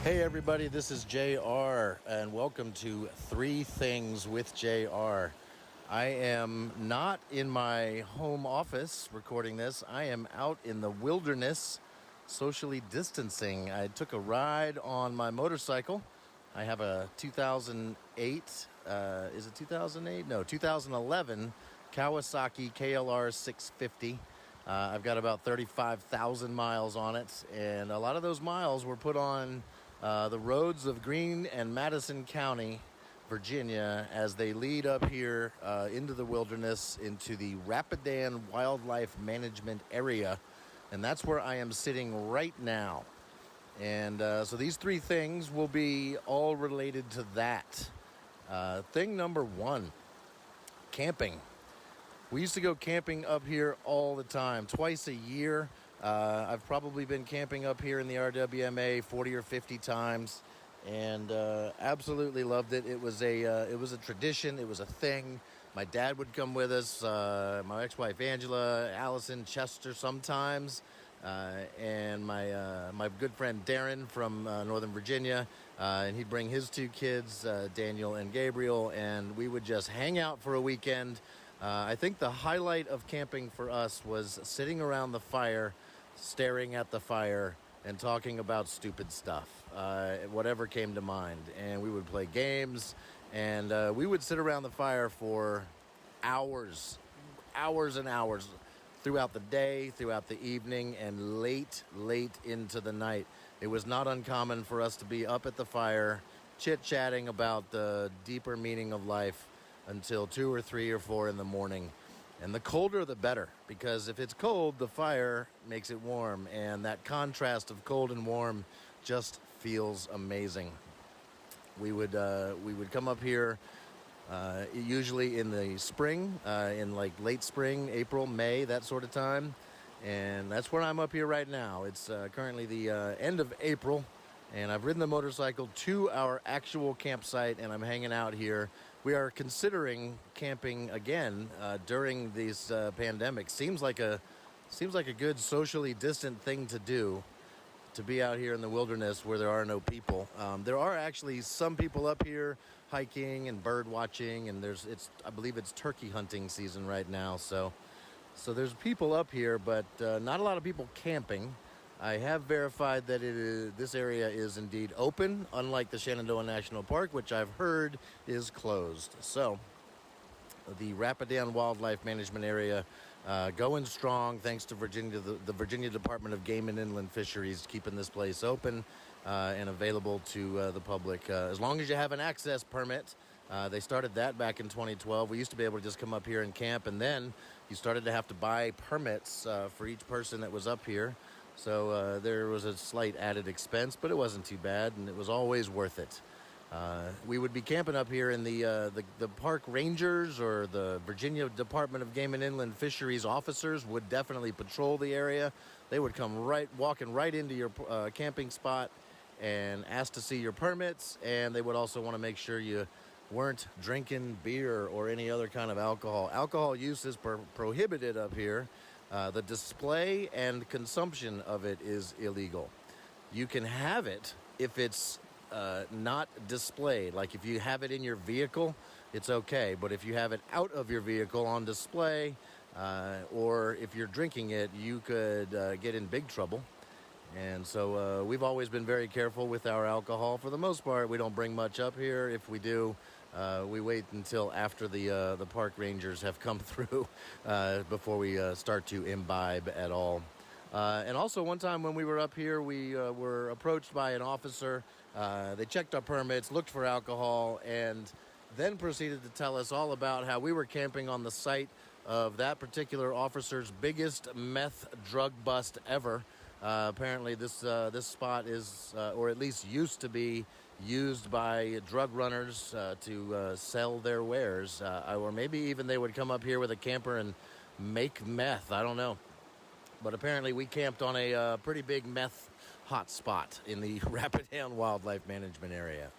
Hey everybody, this is JR and welcome to Three Things with JR. I am not in my home office recording this. I am out in the wilderness socially distancing. I took a ride on my motorcycle. I have a 2008, is it 2008? No, 2011 Kawasaki KLR 650. I've got about 35,000 miles on it, and a lot of those miles were put on the roads of Greene and Madison County, Virginia, as they lead up here into the wilderness, into the Rapidan Wildlife Management Area. And that's where I am sitting right now. And so these three things will be all related to that. Thing number one, camping. We used to go camping up here all the time, twice a year. I've probably been camping up here in the RWMA 40 or 50 times, and absolutely loved it. It was a tradition. It was a thing. My dad would come with us, my ex-wife Angela, Allison, Chester sometimes, and my good friend Darren from Northern Virginia, and he'd bring his two kids, Daniel and Gabriel, and we would just hang out for a weekend. I think the highlight of camping for us was sitting around the fire, staring at the fire, and talking about stupid stuff, whatever came to mind. And we would play games, and we would sit around the fire for hours and hours throughout the day, throughout the evening, and late into the night. It was not uncommon for us to be up at the fire, chit-chatting about the deeper meaning of life until 2 or 3 or 4 in the morning. And the colder the better, because if it's cold, the fire makes it warm, and that contrast of cold and warm just feels amazing. We would come up here usually in the spring, in like late spring, April, May, that sort of time, and that's where I'm up here right now. It's currently the end of April, and I've ridden the motorcycle to our actual campsite, and I'm hanging out here. We are considering camping again during this pandemic. Seems like a good socially distant thing to do, to be out here in the wilderness where there are no people. There are actually some people up here hiking and bird watching, and I believe it's turkey hunting season right now. So there's people up here, but not a lot of people camping. I have verified that this area is indeed open, unlike the Shenandoah National Park, which I've heard is closed. So the Rapidan Wildlife Management Area going strong, thanks to the Virginia Department of Game and Inland Fisheries, keeping this place open and available to the public. As long as you have an access permit. They started that back in 2012. We used to be able to just come up here and camp, and then you started to have to buy permits for each person that was up here. So there was a slight added expense, but it wasn't too bad, and it was always worth it. We would be camping up here, in the park rangers or the Virginia Department of Game and Inland Fisheries officers would definitely patrol the area. They would come walking right into your camping spot and ask to see your permits, and they would also want to make sure you weren't drinking beer or any other kind of alcohol. Alcohol use is prohibited up here. The display and consumption of it is illegal. You can have it if it's not displayed. Like if you have it in your vehicle, it's okay. But if you have it out of your vehicle on display, or if you're drinking it, you could get in big trouble. And so we've always been very careful with our alcohol. For the most part, we don't bring much up here. If we do, we wait until after the park rangers have come through before we start to imbibe at all. And also one time when we were up here, we were approached by an officer. They checked our permits, looked for alcohol, and then proceeded to tell us all about how we were camping on the site of that particular officer's biggest meth drug bust ever. Apparently this spot is, or at least used to be, used by drug runners to sell their wares. Or maybe even they would come up here with a camper and make meth. I don't know. But apparently we camped on a pretty big meth hot spot in the Rapidan Wildlife Management Area.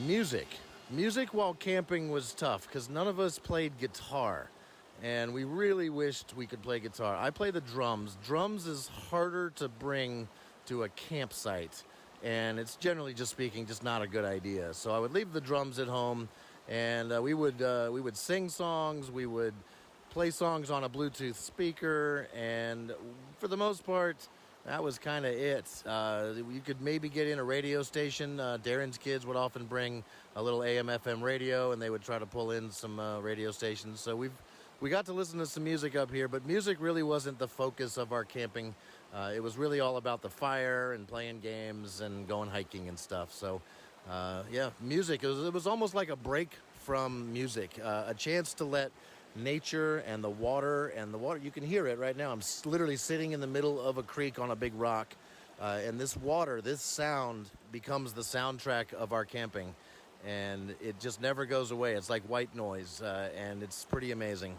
Music. Music while camping was tough because none of us played guitar. And we really wished we could play guitar. I play the drums. Drums is harder to bring to a campsite. And it's generally just speaking, just not a good idea. So I would leave the drums at home, and we would sing songs. We would play songs on a Bluetooth speaker, and for the most part, that was kind of it. You could maybe get in a radio station. Darren's kids would often bring a little AM/FM radio, and they would try to pull in some radio stations. So we got to listen to some music up here, but music really wasn't the focus of our camping. It was really all about the fire and playing games and going hiking and stuff. So, yeah, music. It was almost like a break from music, a chance to let nature and the water, you can hear it right now. I'm literally sitting in the middle of a creek on a big rock, and this water, this sound becomes the soundtrack of our camping, and it just never goes away. It's like white noise, and it's pretty amazing.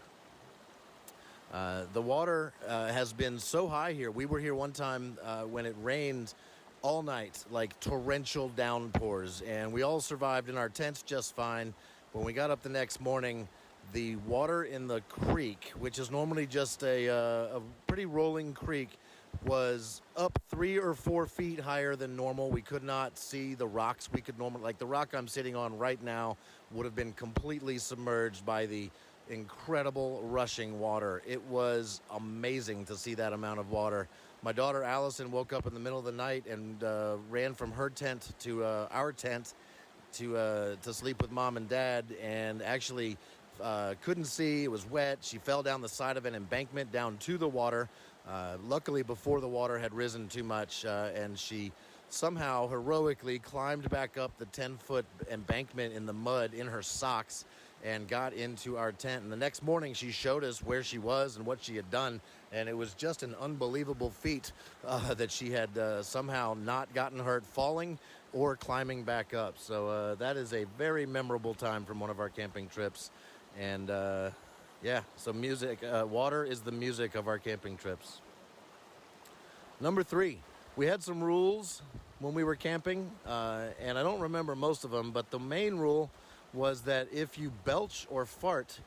The water has been so high here. We were here one time when it rained all night, like torrential downpours, and we all survived in our tents just fine. When we got up the next morning, the water in the creek, which is normally just a pretty rolling creek, was up 3 or 4 feet higher than normal. We could not see the rocks we could normally, like the rock I'm sitting on right now would have been completely submerged by the incredible rushing water. It was amazing to see that amount of water. My daughter Allison woke up in the middle of the night and ran from her tent to our tent to sleep with Mom and Dad, and actually couldn't see. It was wet. She fell down the side of an embankment down to the water. Luckily, before the water had risen too much, and she somehow heroically climbed back up the 10-foot embankment in the mud in her socks and got into our tent. And the next morning, she showed us where she was and what she had done, and it was just an unbelievable feat that she had somehow not gotten hurt falling or climbing back up. So that is a very memorable time from one of our camping trips. And yeah, so music, water is the music of our camping trips. Number 3, we had some rules when we were camping, and I don't remember most of them, but the main rule was that if you belch or fart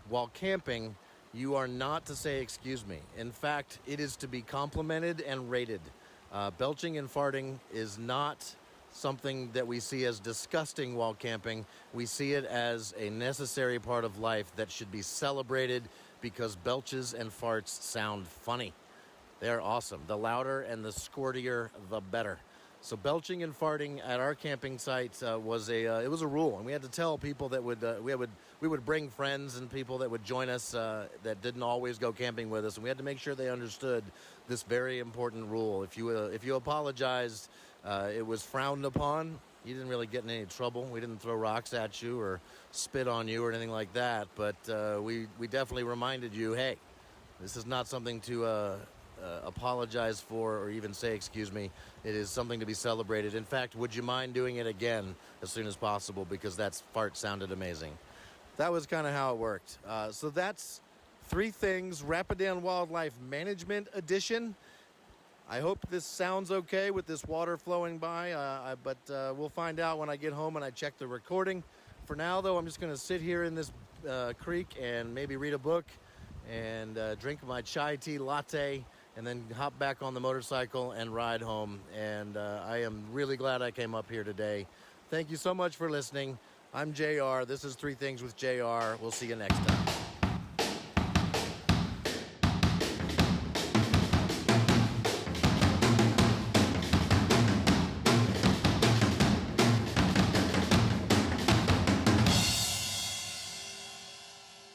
while camping, you are not to say excuse me. In fact, it is to be complimented and rated. Belching and farting is not something that we see as disgusting while camping. We see it as a necessary part of life that should be celebrated because belches and farts sound funny. They're awesome. The louder and the squirtier, the better. So belching and farting at our camping site was a rule, and we had to tell people that we would bring friends and people that would join us that didn't always go camping with us, and we had to make sure they understood this very important rule. If you apologized, it was frowned upon. You didn't really get in any trouble. We didn't throw rocks at you or spit on you or anything like that, but we definitely reminded you, hey, this is not something to apologize for or even say excuse me. It is something to be celebrated. In fact, would you mind doing it again as soon as possible, because that fart sounded amazing. That was kind of how it worked. So that's 3 things, Rapidan Wildlife Management Edition. I hope this sounds okay with this water flowing by, but we'll find out when I get home and I check the recording. For now, though, I'm just going to sit here in this creek and maybe read a book and drink my chai tea latte, and then hop back on the motorcycle and ride home. And I am really glad I came up here today. Thank you so much for listening. I'm JR. This is 3 Things with JR. We'll see you next time.